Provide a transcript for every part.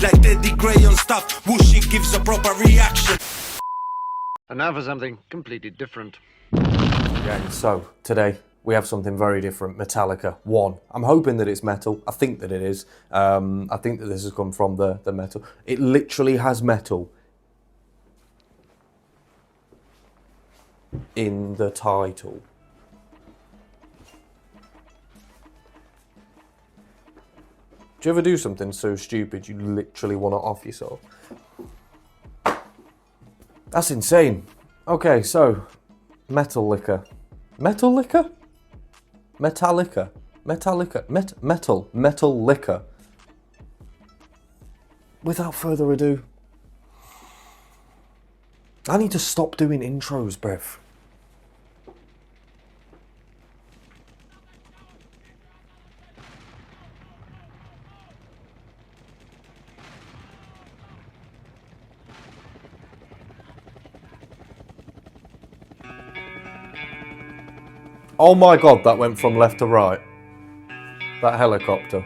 like Teddy Gray on stuff. Whooshy gives a proper reaction. And now for something completely different. Yeah, so today we have something very different. Metallica 1. I'm hoping that it's metal. I think that it is. I think that this has come from the metal. It literally has metal in the title. Do you ever do something so stupid you literally want to off yourself? That's insane. Okay, so Metallica. Metallica? Metallica. Metallica. Metal liquor. Without further ado, I need to stop doing intros, bruv. Oh my god, that went from left to right. That helicopter.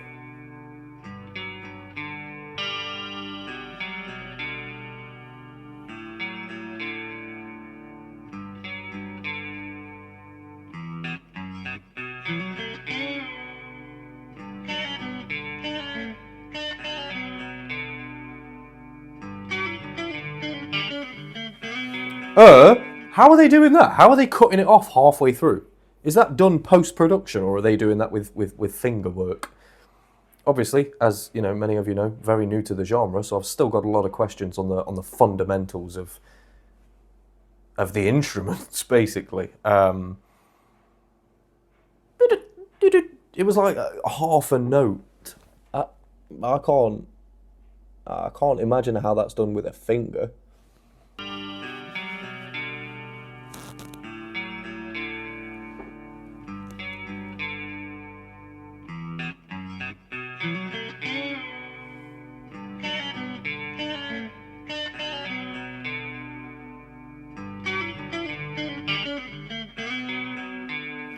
How are they doing that? How are they cutting it off halfway through? Is that done post-production, or are they doing that with finger work? Obviously, as you know, many of you know, very new to the genre, so I've still got a lot of questions on the fundamentals of the instruments, basically. It was like half a note. I can't imagine how that's done with a finger.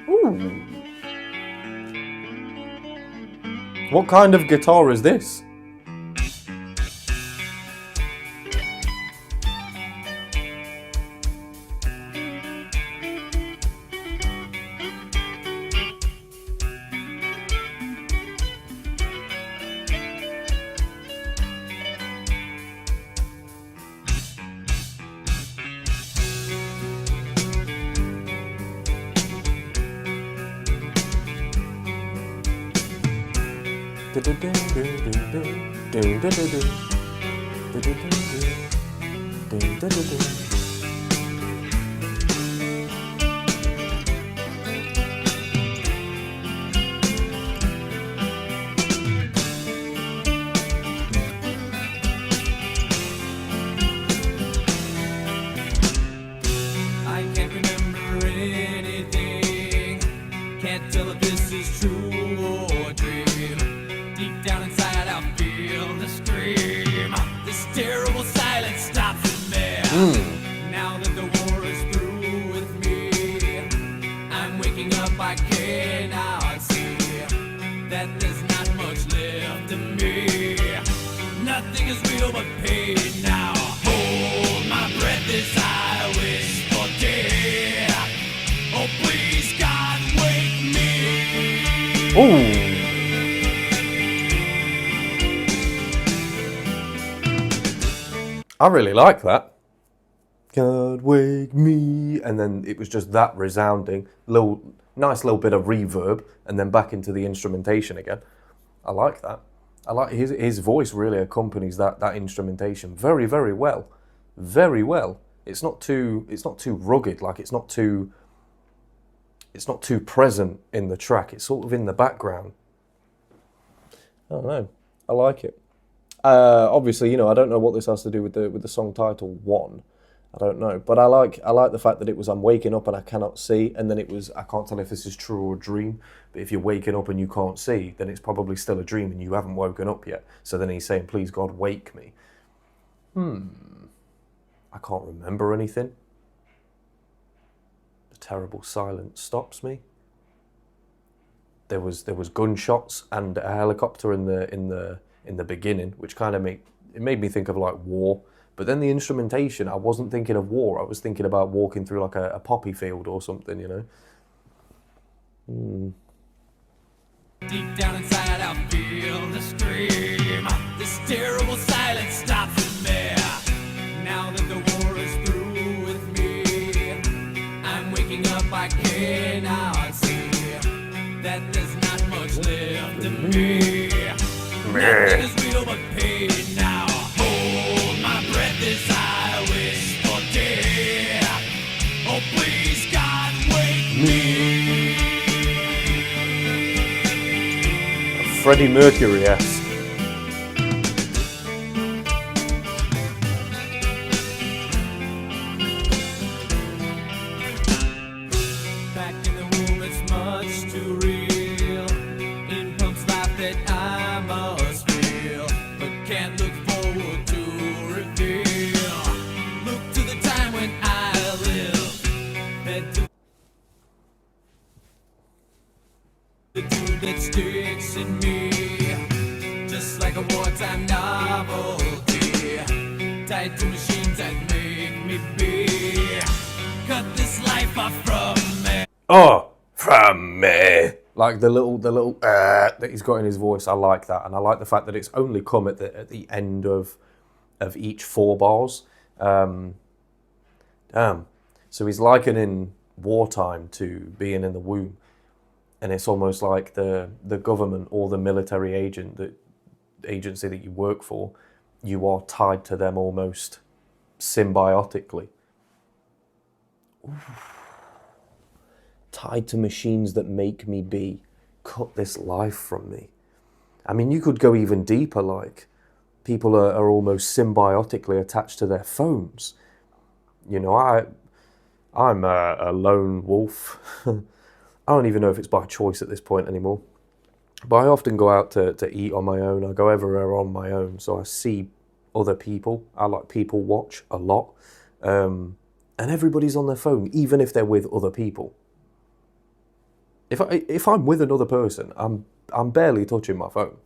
Ooh. What kind of guitar is this? I can't remember anything. Can't tell if this is true or a dream. Deep down inside, I feel the scream. This terrible silence stops in there. Now that the war is through with me, I'm waking up. I cannot see that there's not much left of me. Nothing is real but pain now. Hold my breath as I wish for death. Oh, please, God, wake me. Ooh. I really like that. God wake me, and then it was just that resounding, nice little bit of reverb, and then back into the instrumentation again. I like that. I like his voice really accompanies that instrumentation very, very well, very well. It's not too rugged, like it's not too present in the track. It's sort of in the background. I don't know. I like it. Obviously, you know, I don't know what this has to do with the song title 1. I don't know, but I like the fact that it was I'm waking up and I cannot see, and then it was I can't tell if this is true or a dream. But if you're waking up and you can't see, then it's probably still a dream and you haven't woken up yet. So then he's saying, "Please God, wake me." I can't remember anything. The terrible silence stops me. There was gunshots and a helicopter in in the beginning, which kind of made me think of like war. But then the instrumentation, I wasn't thinking of war. I was thinking about walking through like a poppy field or something, you know. Deep down inside, I feel the scream. This terrible silence stops in me. Now that the war is through with me, I'm waking up, I cannot see that there's not much left of me. Nothing is real but pain now. Hold my breath as I wish for death. Oh, please, God, wake me. Freddie Mercury-esque. Back in the room, it's much too real. In pumps life that I must feel, but can't look forward to reveal. Look to the time when I live. Head to the dude that sticks in me, just like a wartime novelty. Tied to machines that make me be. Cut this life off from me. Oh, from me. Like the little that he's got in his voice. I like that, and I like the fact that it's only come at the end of each 4 bars. Damn. So he's likening wartime to being in the womb. And it's almost like the government or the military agency that you work for, you are tied to them almost symbiotically. Oof. Tied to machines that make me be. Cut this life from me. I mean, you could go even deeper, like people are almost symbiotically attached to their phones. You know, I'm a lone wolf. I don't even know if it's by choice at this point anymore. But I often go out to eat on my own. I go everywhere on my own. So I see other people. I like people watch a lot. And everybody's on their phone, even if they're with other people. If I'm with another person, I'm barely touching my phone.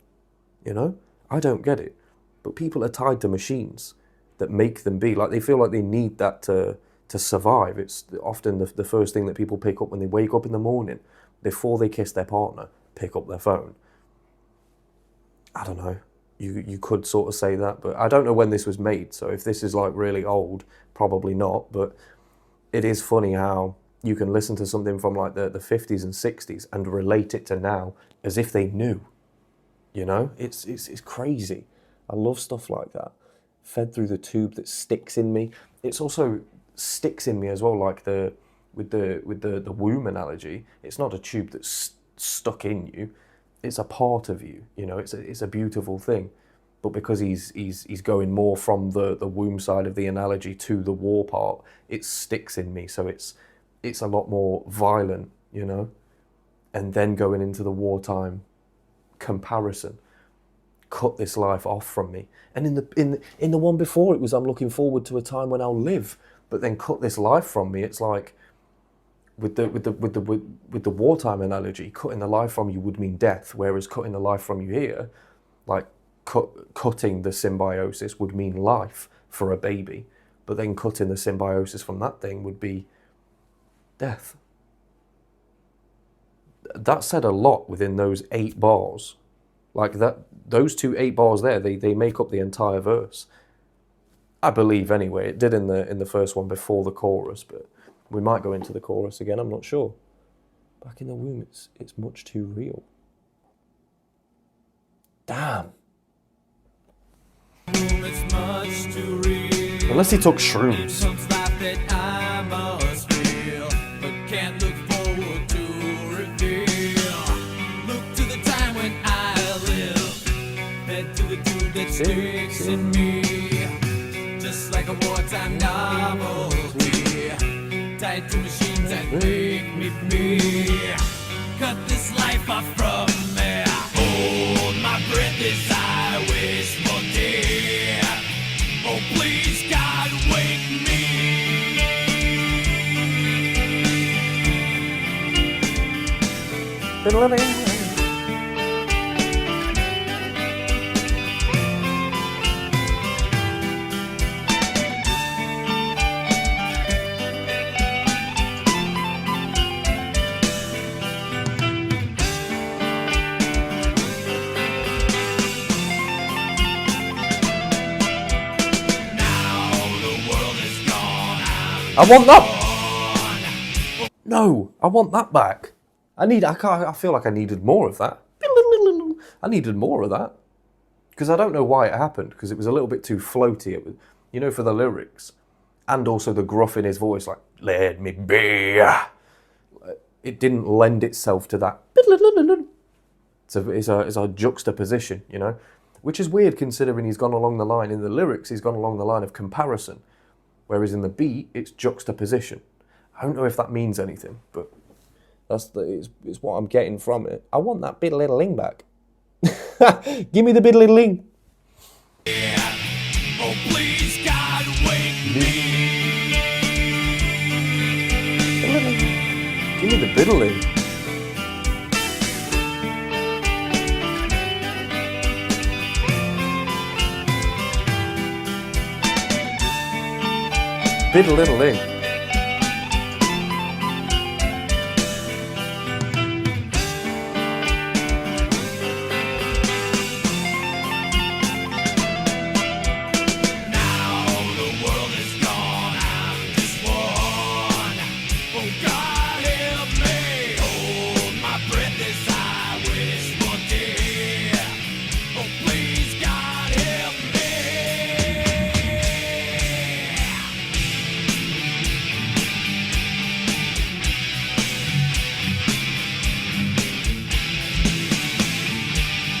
You know? I don't get it. But people are tied to machines that make them be. Like, they feel like they need that to survive. It's often the first thing that people pick up when they wake up in the morning, before they kiss their partner, pick up their phone. I don't know. You could sort of say that, but I don't know when this was made, so if this is like really old, probably not, but it is funny how you can listen to something from like the 50s and 60s and relate it to now as if they knew. You know? It's crazy. I love stuff like that. Fed through the tube that sticks in me. It's also sticks in me as well, like with the womb analogy. It's not a tube that's stuck in you, it's a part of you, you know. It's a beautiful thing, but because he's going more from the womb side of the analogy to the war part, it sticks in me, so it's a lot more violent, you know. And then going into the wartime comparison, cut this life off from me. And in the one before, it was I'm looking forward to a time when I'll live. But then cut this life from me. It's like with the wartime analogy, cutting the life from you would mean death, whereas cutting the life from you here, like cutting the symbiosis would mean life for a baby. But then cutting the symbiosis from that thing would be death. That said a lot within those 8 bars. Like that, those 2 8 bars there, they make up the entire verse. I believe anyway. It did in the first one before the chorus, but we might go into the chorus again, I'm not sure. Back in the womb, it's much too real. Damn. It's much too real. Unless he took shrooms. Comes life that I must feel, but can't look forward to reveal. Look to the time when I live. Head to the dude that sticks in me, just like a wartime novelty. Tied to machines that make me be. Cut this life off from me. Hold my breath as I wish for death. Oh, please, God, wake me. I want that. No, I want that back. I feel like I needed more of that. I needed more of that. Because I don't know why it happened, because it was a little bit too floaty. It was, you know, for the lyrics. And also the gruff in his voice, like, let me be. It didn't lend itself to that. It's a juxtaposition, you know. Which is weird considering he's gone along the line, in the lyrics, he's gone along the line of comparison. Whereas in the beat, it's juxtaposition. I don't know if that means anything, but it's what I'm getting from it. I want that biddle-little-ling back. Give me the biddle-little-ling. Oh, please, God, wake me. Give me the biddle-ling. Biddle-little-ling.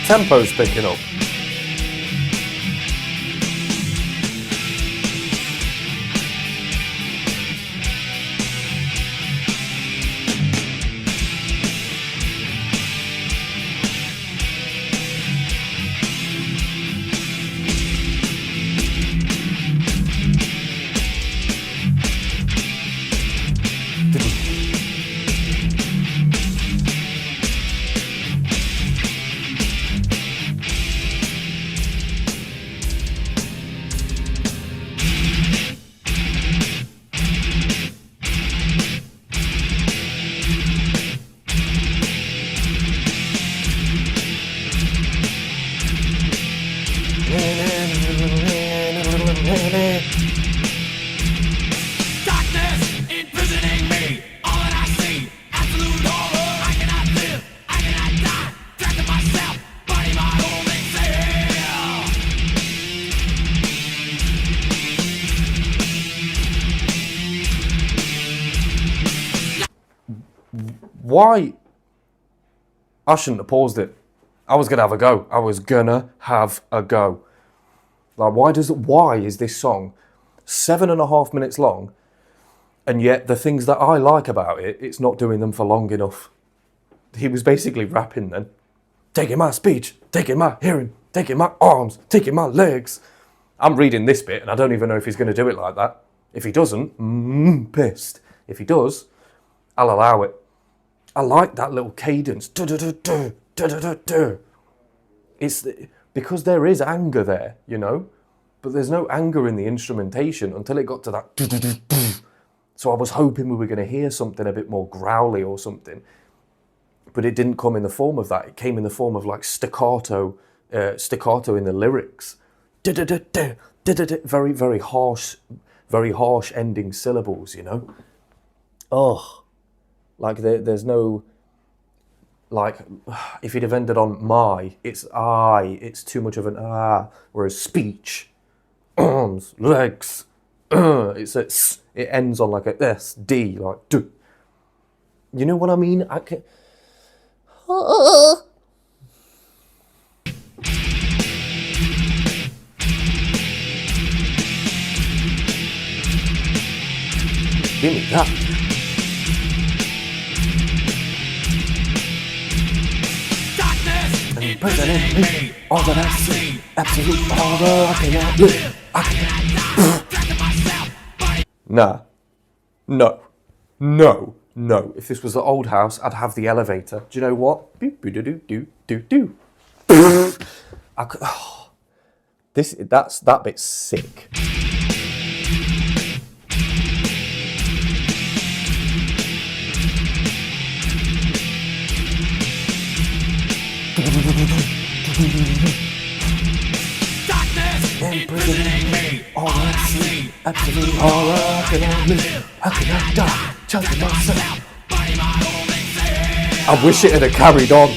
Tempo's picking up. Darkness imprisoning me. All that I see, absolute horror. I cannot live, I cannot die. Trapped in myself, body my only self. Why? I shouldn't have paused it. I was gonna have a go. I was gonna have a go. Like, why is this song 7.5 minutes long, and yet the things that I like about it, it's not doing them for long enough? He was basically rapping then. Taking my speech, taking my hearing, taking my arms, taking my legs. I'm reading this bit and I don't even know if he's going to do it like that. If he doesn't, pissed. If he does, I'll allow it. I like that little cadence. It's because there is anger there, you know, but there's no anger in the instrumentation until it got to that. So I was hoping we were going to hear something a bit more growly or something, but it didn't come in the form of that. It came in the form of like staccato in the lyrics. Very, very harsh ending syllables, you know. Oh, like there's no, like, if he'd have ended on my, it's I, it's too much of an ah, whereas speech, arms, legs, it ends on like a S, D, like do. You know what I mean? I can. Give me that. Imprisoning me. All that I see, absolute horror. I cannot live. I cannot. Nah, no. If this was the old house, I'd have the elevator. Do you know what? Do. I could. Oh, that bit's sick. Darkness imprisoning me. All I see, Absolute horror, how can I live? How can I die? Choking myself. I wish it had carried on.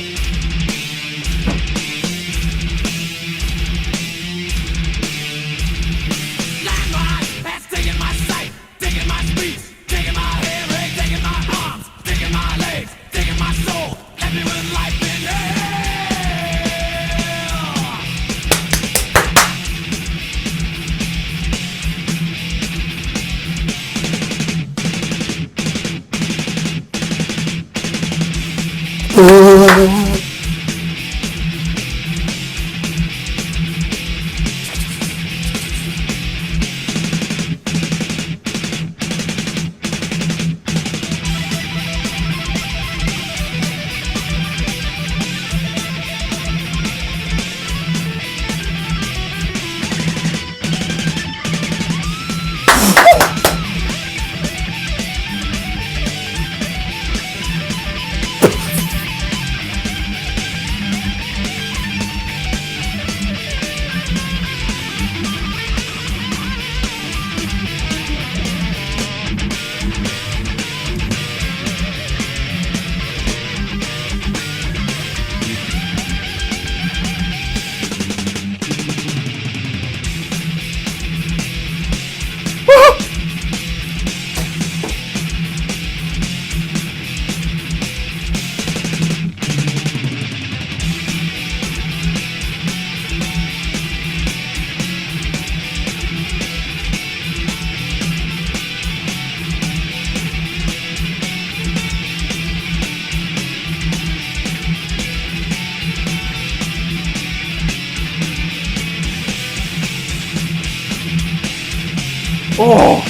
Oh!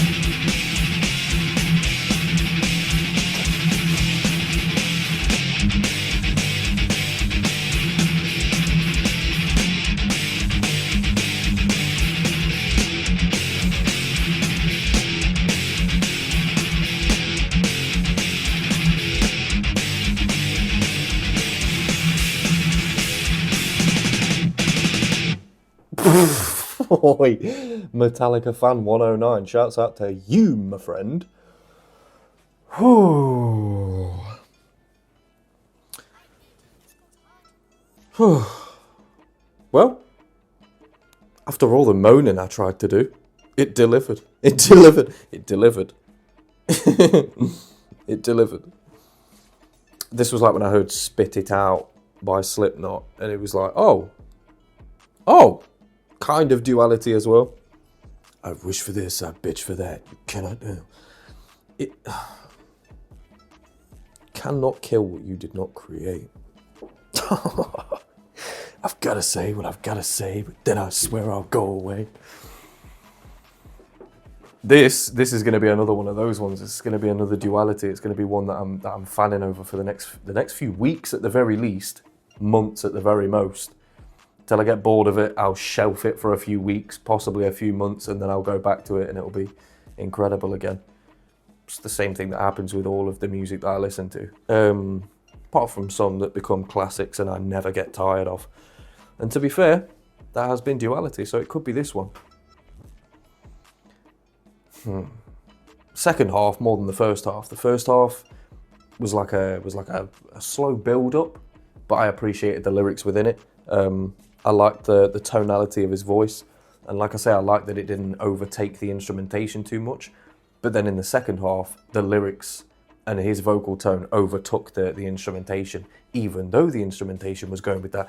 Oi, Metallica fan 109, shouts out to you, my friend. Whew. Well, after all the moaning I tried to do, it delivered. It delivered. It delivered. It delivered. This was like when I heard Spit It Out by Slipknot, and it was like, oh, kind of duality as well. I wish for this, I bitch for that. You cannot do it. Cannot kill what you did not create. I've got to say what I've got to say, but then I swear I'll go away. This is going to be another one of those ones. It's going to be another duality. It's going to be one that I'm fanning over for the next few weeks at the very least, months at the very most. Till I get bored of it, I'll shelf it for a few weeks, possibly a few months, and then I'll go back to it and it'll be incredible again. It's the same thing that happens with all of the music that I listen to. Apart from some that become classics and I never get tired of. And to be fair, that has been duality, so it could be this one. Second half more than the first half. The first half was like a slow build up, but I appreciated the lyrics within it. I liked the tonality of his voice, and like I say, I liked that it didn't overtake the instrumentation too much. But then in the second half, the lyrics and his vocal tone overtook the instrumentation, even though the instrumentation was going with that.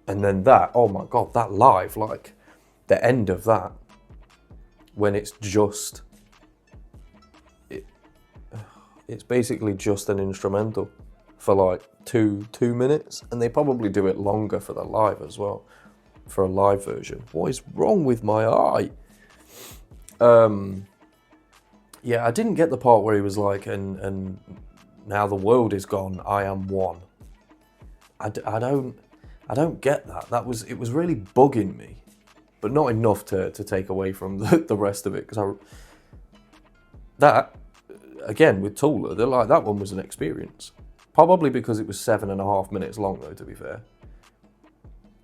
And then that, oh my God, that live, like the end of that, when it's just, it's basically just an instrumental for like two minutes, and they probably do it longer for the live as well, for a live version. What is wrong with my eye? Yeah, I didn't get the part where he was like, and now the world is gone, I am one. I don't get that. It was really bugging me, but not enough to take away from the rest of it, because that, again, with Tula, they're like, that one was an experience. Probably because it was 7.5 minutes long, though, to be fair.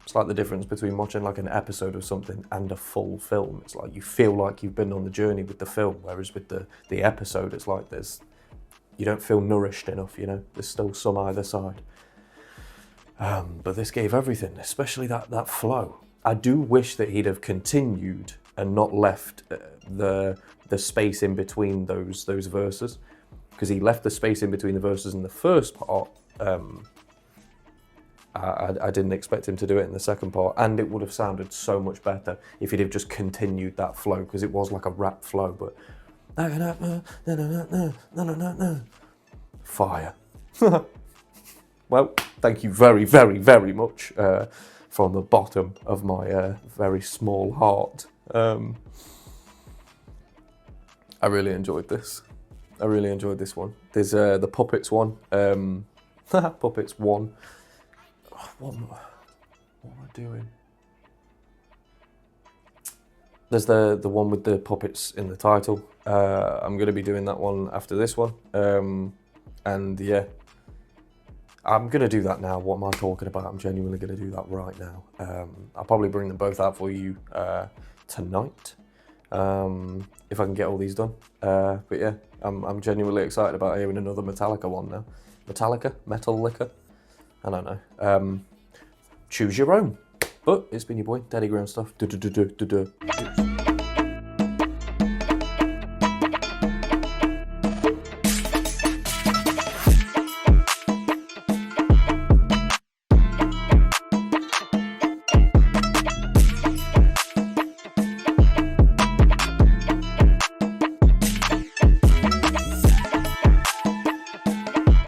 It's like the difference between watching like an episode of something and a full film. It's like you feel like you've been on the journey with the film, whereas with the episode, it's like you don't feel nourished enough, you know? There's still some either side. But this gave everything, especially that flow. I do wish that he'd have continued and not left the space in between those verses, because he left the space in between the verses in the first part. I didn't expect him to do it in the second part, and it would have sounded so much better if he'd have just continued that flow, because it was like a rap flow, but fire. Well, thank you very, very, very much from the bottom of my very small heart. I really enjoyed this. I really enjoyed this one. There's the Puppets one. Puppets 1. What am I doing? There's the one with the puppets in the title. I'm going to be doing that one after this one. And yeah, I'm going to do that now. What am I talking about? I'm genuinely going to do that right now. I'll probably bring them both out for you tonight, if I can get all these done. But yeah, I'm genuinely excited about hearing another Metallica one now. Metallica? I don't know. Choose your own. But it's been your boy, Daddy Ground Stuff.